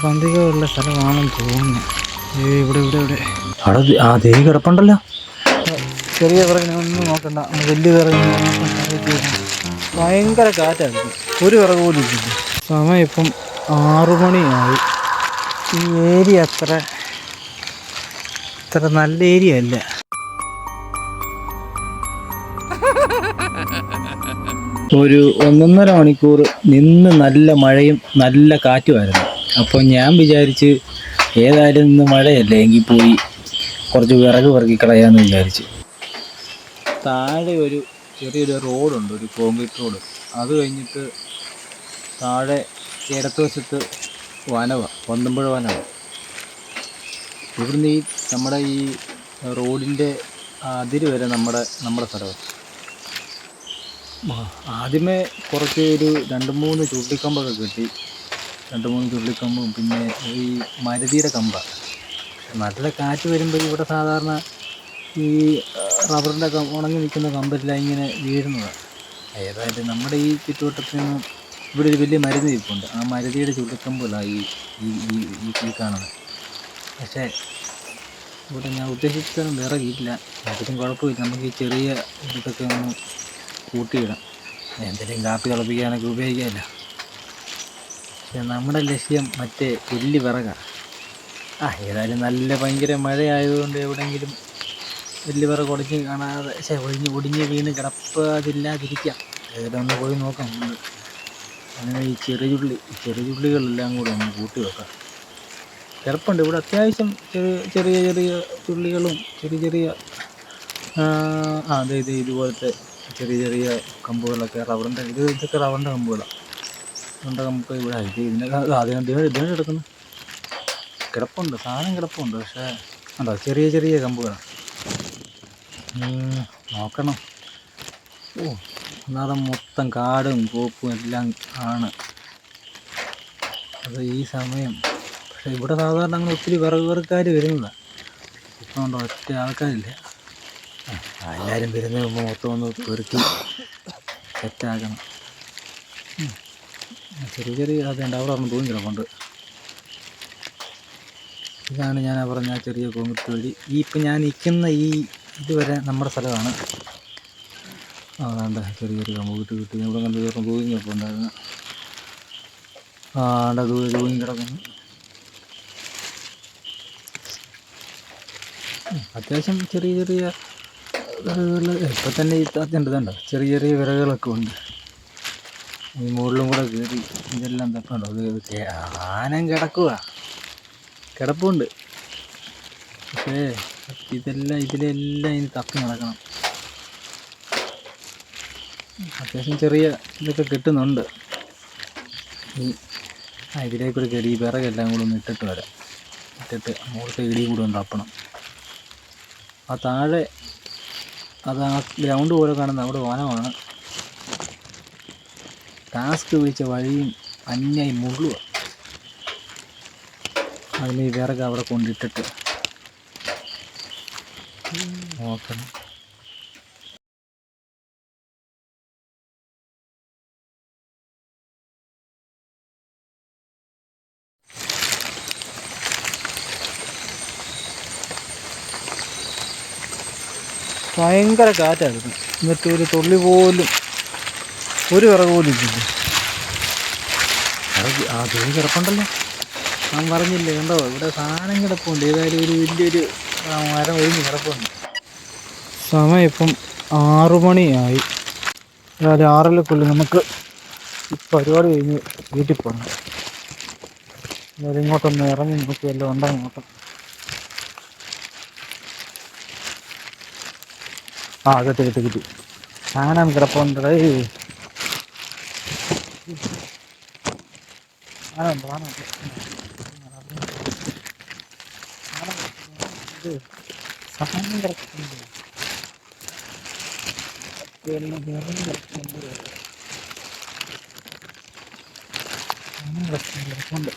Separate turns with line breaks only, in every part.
പന്തികളുള്ള സ്ഥലമാണെന്ന് തോന്നുന്നു. ഇവിടെ ഇവിടെ ഇവിടെ
അവിടെ ആ ദേവി കിടപ്പുണ്ടല്ലോ.
ചെറിയ വിറകിനൊന്നും നോക്കണ്ട, വലിയ വിറകിന് ഭയങ്കര കാറ്റായിരുന്നു. ഒരു വിറക് പോലും ഇല്ല. സമയം ഇപ്പം 6 മണിയായി. ഈ ഏരിയ അത്ര നല്ല ഏരിയ അല്ല.
ഒരു 1.5 മണിക്കൂർ നിന്ന് നല്ല മഴയും നല്ല കാറ്റുമായിരുന്നു. അപ്പോൾ ഞാൻ വിചാരിച്ച് ഏതായാലും ഇന്ന് മഴയല്ലേ, എങ്കിൽ പോയി കുറച്ച് വിറക് പെറുക്കി കളയാമെന്ന് വിചാരിച്ച്. താഴെ ഒരു ചെറിയൊരു റോഡുണ്ട്, ഒരു കോൺക്രീറ്റ് റോഡ്. അത് കഴിഞ്ഞിട്ട് താഴെ ഇടത്തുവശത്ത് വനമാണ്, പന്തമ്പുഴ വനമാണ്. ഇവിടുന്ന് നമ്മുടെ ഈ റോഡിൻ്റെ അതിര് വരെ നമ്മുടെ സ്ഥലമാണ്. ആദ്യമേ കുറച്ച് ഒരു 2-3 ചുള്ളിക്കമ്പൊക്കെ കിട്ടി. 2-3 ചുള്ളിക്കമ്പും പിന്നെ ഈ മരുതിയുടെ കമ്പാണ്. നല്ല കാറ്റ് വരുമ്പോൾ ഇവിടെ സാധാരണ ഈ റബ്ബറിൻ്റെ ഉണങ്ങി നിൽക്കുന്ന കമ്പെല്ലാം ഇങ്ങനെ വീഴുന്നതാണ്. ഏതായാലും നമ്മുടെ ഈ ചുറ്റുവട്ടത്തിൽ നിന്ന് ഇവിടെ ഒരു വലിയ മരുതി ഇരിപ്പുണ്ട്. ആ മരുതിയുടെ ചുള്ളിക്കമ്പല്ല ഈ കാണുന്നത്. പക്ഷേ ഇവിടെ ഞാൻ ഉദ്ദേശിച്ചതൊന്നും വിറകില്ല. അതിലും കുഴപ്പമില്ല, നമുക്ക് ഈ ചെറിയ ഇതൊക്കെ ഒന്ന് കൂട്ടിയിടാം, എന്തെങ്കിലും കാപ്പി തിളപ്പിക്കാനൊക്കെ ഉപയോഗിക്കാമല്ലോ. പക്ഷെ നമ്മുടെ ലക്ഷ്യം മറ്റേ വലിയ വിറകാണ്. ഏതായാലും നല്ല ഭയങ്കര മഴയായതുകൊണ്ട് എവിടെയെങ്കിലും വലിയ വിറക് ഒടിഞ്ഞ് കാണാതെ ഒടിഞ്ഞ് വീണ് കിടപ്പാതില്ലാതിരിക്കാം. ഏതായാലും ഒന്ന് പോയി നോക്കാം. അങ്ങനെ ഈ ചെറുചുള്ളികളെല്ലാം കൂടെ ഒന്ന് കൂട്ടി വെക്കാം. കിടപ്പുണ്ട് ഇവിടെ അത്യാവശ്യം ചെറിയ ചുള്ളികളും ചെറിയ ഇതുപോലത്തെ ചെറിയ കമ്പുകളൊക്കെ റബ്ബറിൻ്റെ ഇതൊക്കെ റബ്ബറിൻ്റെ കമ്പുകളാണ്. റബ്ബറിൻ്റെ കമ്പ് ഇവിടെ ഇതിനെ കിടക്കുന്നു. കിടപ്പുണ്ട്, സാധനം കിടപ്പുണ്ട്. പക്ഷേ ഉണ്ടോ ചെറിയ കമ്പുകളാണ്. നോക്കണം. ഒന്നാമത് മൊത്തം കാടും കോപ്പും എല്ലാം ആണ് അത് ഈ സമയം. പക്ഷേ ഇവിടെ സാധാരണ അങ്ങനെ ഒത്തിരി വിറകുകാർ വരുന്നതാണ്. ഇപ്പം ഉണ്ടോ ഒറ്റ ആൾക്കാരില്ല. എല്ലാവരും വരുന്നതിന് മുമ്പ് മൊത്തം ഒന്ന് പെറുക്കി സെറ്റാക്കണം. ചെറിയ അതുണ്ട്, അവിടെ ഒന്ന് തൂങ്ങി കിടപ്പുണ്ട്. ഇതാണ് ഞാൻ പറഞ്ഞ ചെറിയ കോൺക്രീറ്റ് വഴി. ഇപ്പം ഞാൻ നിൽക്കുന്ന ഇതുവരെ നമ്മുടെ സ്ഥലമാണ്. അതാണ്ട് ചെറിയൊരു കമ്പ് കിട്ടി. ഇവിടെ കണ്ട് ദിവസം തൂങ്ങി കിടപ്പുണ്ടായിരുന്നു. തൂങ്ങി കിടക്കുന്നു. അത്യാവശ്യം ചെറിയ വിറകുകൾ ഇപ്പം തന്നെ ഇതുണ്ട്. ചെറിയ വിറകുകളൊക്കെ ഉണ്ട്. ഈ മുകളിലും കൂടെ കയറി ഇതെല്ലാം തപ്പുണ്ടോ. അത് ആനം കിടപ്പുണ്ട്. പക്ഷേ ഇതിലെല്ലാം ഇനി തപ്പി നടക്കണം. അത്യാവശ്യം ചെറിയ ഇതൊക്കെ കിട്ടുന്നുണ്ട്. ഇതിലേക്കൂടെ കയറി ഈ വിറകെല്ലാം കൂടെ ഒന്ന് ഇട്ടിട്ട് വരാം. ഇട്ടിട്ട് അങ്ങോട്ട് ഇടി കൂടെ ഒന്ന് തപ്പണം. ആ താഴെ അത് ആ ഗ്രൗണ്ട് പോലെ കാണുന്ന അവിടെ വനമാണ്. ടാസ്ക് പിടിച്ച വഴിയും അന്യായി മുള്ളുക. അതിന് ഈ വിറക് അവിടെ കൊണ്ടിട്ടിട്ട് നോക്കണം.
ഭയങ്കര കാറ്റായിരുന്നു. എന്നിട്ട് ഒരു തുള്ളി പോലും ഒരു വിറക് പോലും ഇല്ല.
ആ ദേവി കിടപ്പുണ്ടല്ലോ.
ഞാൻ പറഞ്ഞില്ലേ, കണ്ടോ ഇവിടെ സാധനം കിടപ്പുണ്ട്. ഏതായാലും ഒരു വലിയൊരു മരം ഒഴിഞ്ഞ് കിടപ്പുണ്ട്. സമയം ഇപ്പം 6 മണിയായി. ഏതായാലും 6:00 നമുക്ക് ഈ പരിപാടി കഴിഞ്ഞ് വീട്ടിൽ പോകണം. ഇങ്ങോട്ടൊന്ന് ഇറങ്ങി നോക്കി എല്ലാം ഉണ്ടോ നോക്കാം. കിട്ടി. സാധനം കിടപ്പുണ്ട്. സാധനം കിടപ്പുണ്ട്.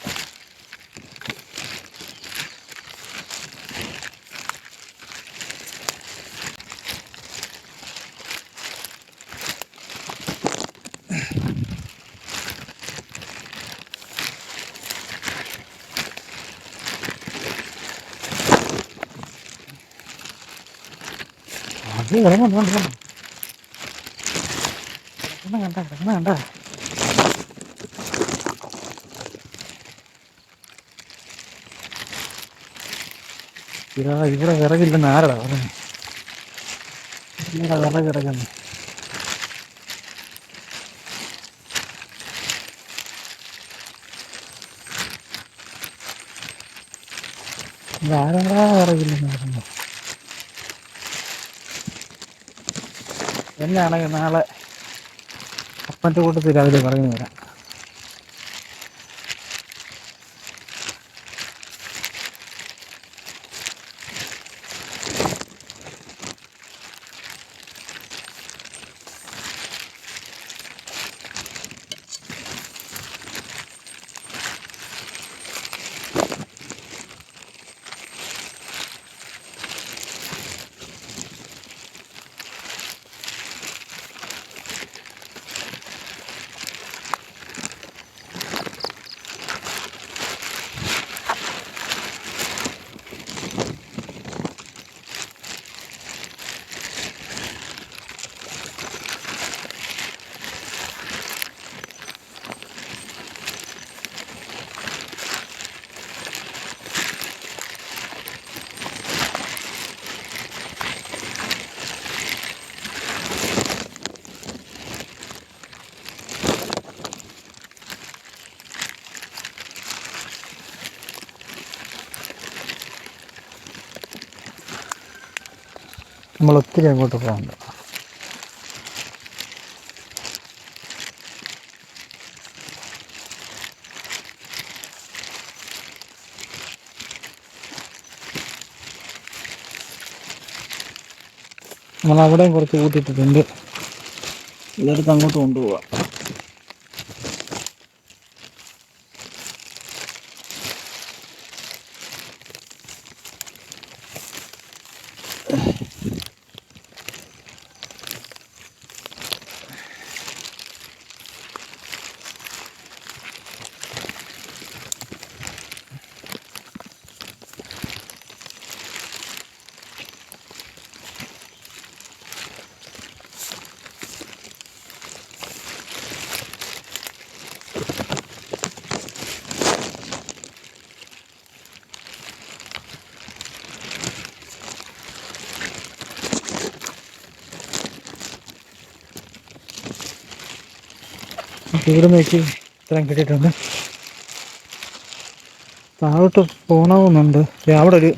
കണ്ട ഇവിടെ വിറകില്ലെന്ന് ആരടാ പറഞ്ഞു. ഇവിടെ വിറക് കിടക്കുന്നു. ആരടാ വിറകില്ലെന്ന് പറഞ്ഞു. എന്നാണെങ്കിൽ നാളെ അപ്പൻ്റെ കൂട്ടത്തിൽ രാവിലെ പറഞ്ഞു തരാം. നമ്മൾ ഒത്തിരി അങ്ങോട്ട് പോകണ്ട. നമ്മളവിടെയും കുറച്ച് കൂട്ടിയിട്ടിട്ടുണ്ട്. ഇതെടുത്ത് അങ്ങോട്ട് കൊണ്ടുപോവാം. ഇവിടെ നോക്കി ഇത്രയും കിട്ടിയിട്ടുണ്ട്. താഴോട്ട് പോകണമെന്നുണ്ട്. അവിടെ ഒരു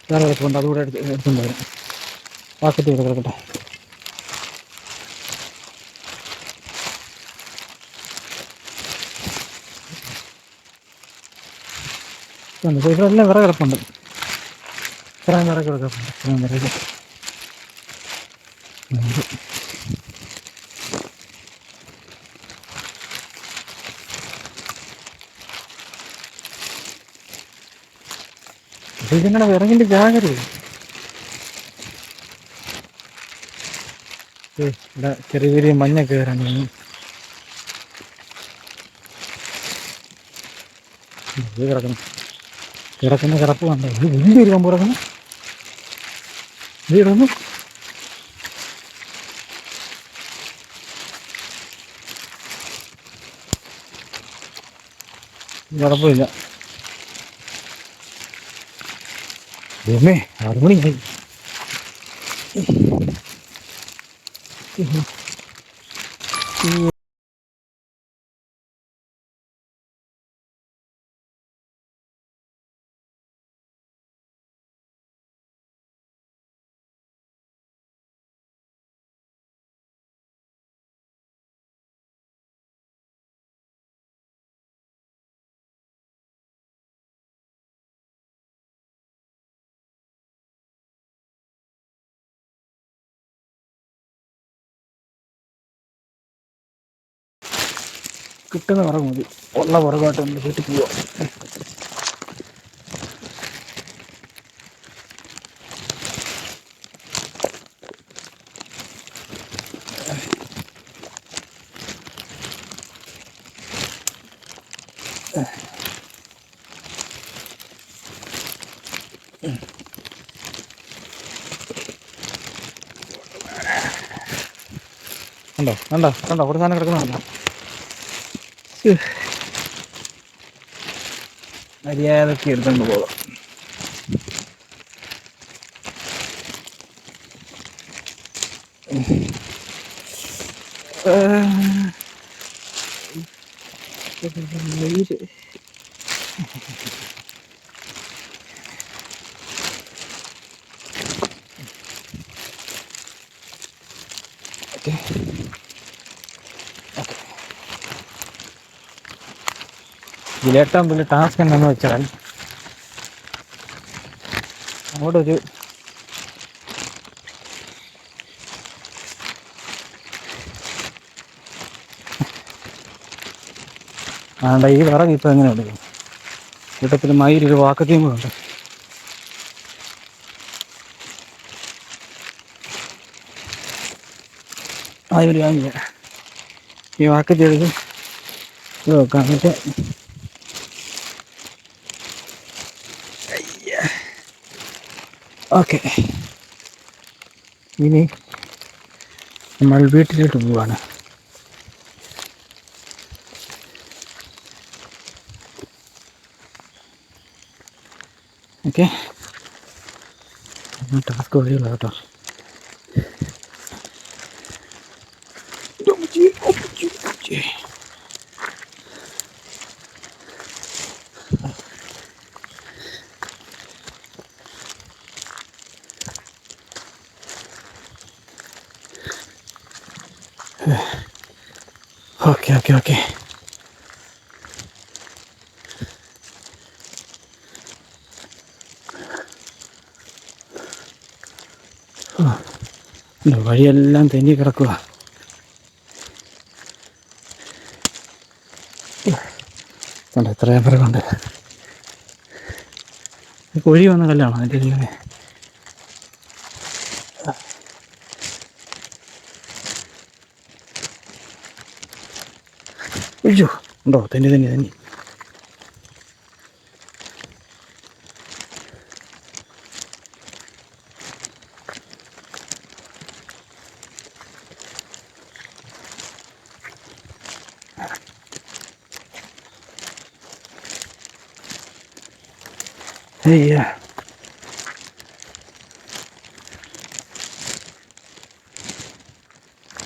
വേറെ കിടപ്പുണ്ട്, അതുകൂടെ എടുത്തുകൊണ്ട് വരാം. പാക്കറ്റ് ചെയ്ത് കിടക്കട്ടെ. ഇവിടെ എല്ലാം വിറക് കിടപ്പുണ്ട്. ഇത്രയും വിറക് കിടപ്പുണ്ട്. ഇത്രയും വിറക് ഇതിങ്ങനെ വിറകിൻ്റെ ജാഗ്രത. ഇവിടെ ചെറിയ ചെറിയ മഞ്ഞൊക്കെ വരാൻ കിടക്കുന്ന കിടപ്പ് കണ്ടോ? ഇത് വലിയൊരു കമ്പ് കിടക്കുന്നു. ഇത് കിടന്നു. കുഴപ്പമില്ല. ദൈവമേ, 6 മണിയായി. കിട്ടുന്ന വിറക് മതി. ഉള്ള വിറകായിട്ട് നമ്മൾ വീട്ടിൽ പോവാം. കണ്ടോ കണ്ടോ കണ്ടോ ഒരു സാധനം കിടക്കുന്നുണ്ടോ? മര്യാദക്ക് എടുത്തോണ്ട് പോകാം. ഇതിലേറ്റവും വലിയ ടാസ്ക് എന്താണെന്ന് വെച്ചാൽ അങ്ങോട്ടൊരു ആണ്ട ഈ വിറക് ഇപ്പം എങ്ങനെ എടുക്കും? കൂട്ടത്തിൽ മയിലൊരു വാക്കത്തിയും കൂടെ ഉണ്ട്. മയിൽ വാങ്ങില്ല ഈ വാക്കത്തി എടുത്ത് ഇത് വെക്കാം. എന്നിട്ട് ഓക്കെ, ഇനി നമ്മൾ വീട്ടിലോട്ട് പോവാണ്. ഓക്കെ, ടാസ്ക് വഴിയുള്ള കേട്ടോ. ഓക്കെ ഓക്കെ ഓക്കെ, വഴിയെല്ലാം തെന്നി കിടക്കുക. കണ്ട എത്രയും പിറകുണ്ട്. കുഴി വന്ന കല്ലാണ് അതിൻ്റെ ഇങ്ങനെ. അയ്യോ ഉണ്ടോ തെന്നി തെന്നി തെന്നി. അയ്യാ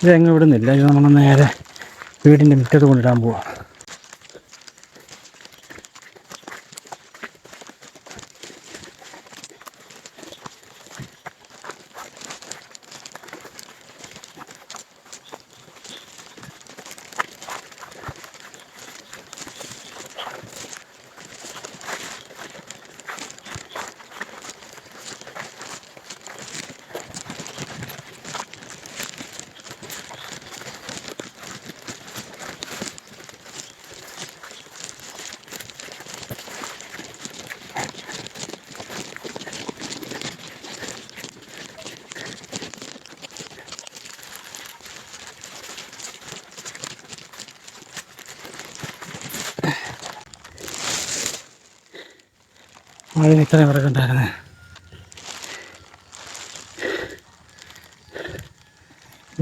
ഇതെങ്ങും വിടുന്നില്ല. ഇത് നമ്മൾ നേരെ വീടിൻ്റെ മുറ്റത്ത് കൊണ്ടിടാൻ പോവാം. അതിന് ഇത്രയും വിറകുണ്ടായിരുന്നേ.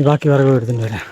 ബാക്കി വിറക് എടുത്തിട്ട് വരാം.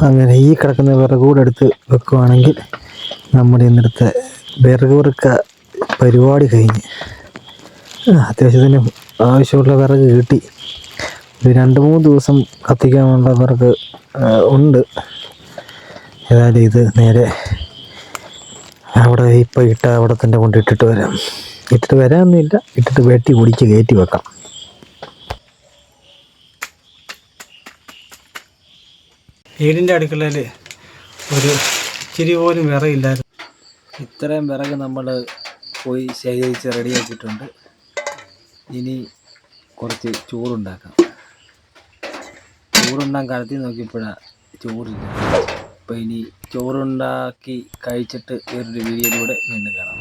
അങ്ങനെ ഈ കിടക്കുന്ന വിറക് കൂടെ എടുത്ത് വെക്കുവാണെങ്കിൽ നമ്മുടെ ഇന്നത്തെ വിറക് വറുക്ക പരിപാടി കഴിഞ്ഞ്. അത്യാവശ്യത്തിന് ആവശ്യമുള്ള വിറക് കിട്ടി. ഒരു 2-3 ദിവസം കത്തിക്കാനുള്ള വിറക് ഉണ്ട്. ഏതായാലും ഇത് നേരെ അവിടെ ഇപ്പം അവിടെ തന്നെ കൊണ്ട് ഇട്ടിട്ട് വരാമെന്നില്ല, ഇട്ടിട്ട് വെട്ടി പൊടിച്ച് കയറ്റി വെക്കാം. വീടിൻ്റെ അടുക്കളയിൽ ഒരു ഇച്ചിരി പോലും വിറയില്ലായിരുന്നു.
ഇത്രയും വിറക് നമ്മൾ പോയി ശേഖരിച്ച് റെഡിയാക്കിയിട്ടുണ്ട്. ഇനി കുറച്ച് ചോറുണ്ടാക്കാം. ചോറുണ്ടാൻ കടത്തി നോക്കിയപ്പോഴാണ് ചോറില്ല. അപ്പോൾ ഇനി ചോറുണ്ടാക്കി കഴിച്ചിട്ട് വേറൊരു വീഡിയോയിലൂടെ വീണ്ടും കാണാം.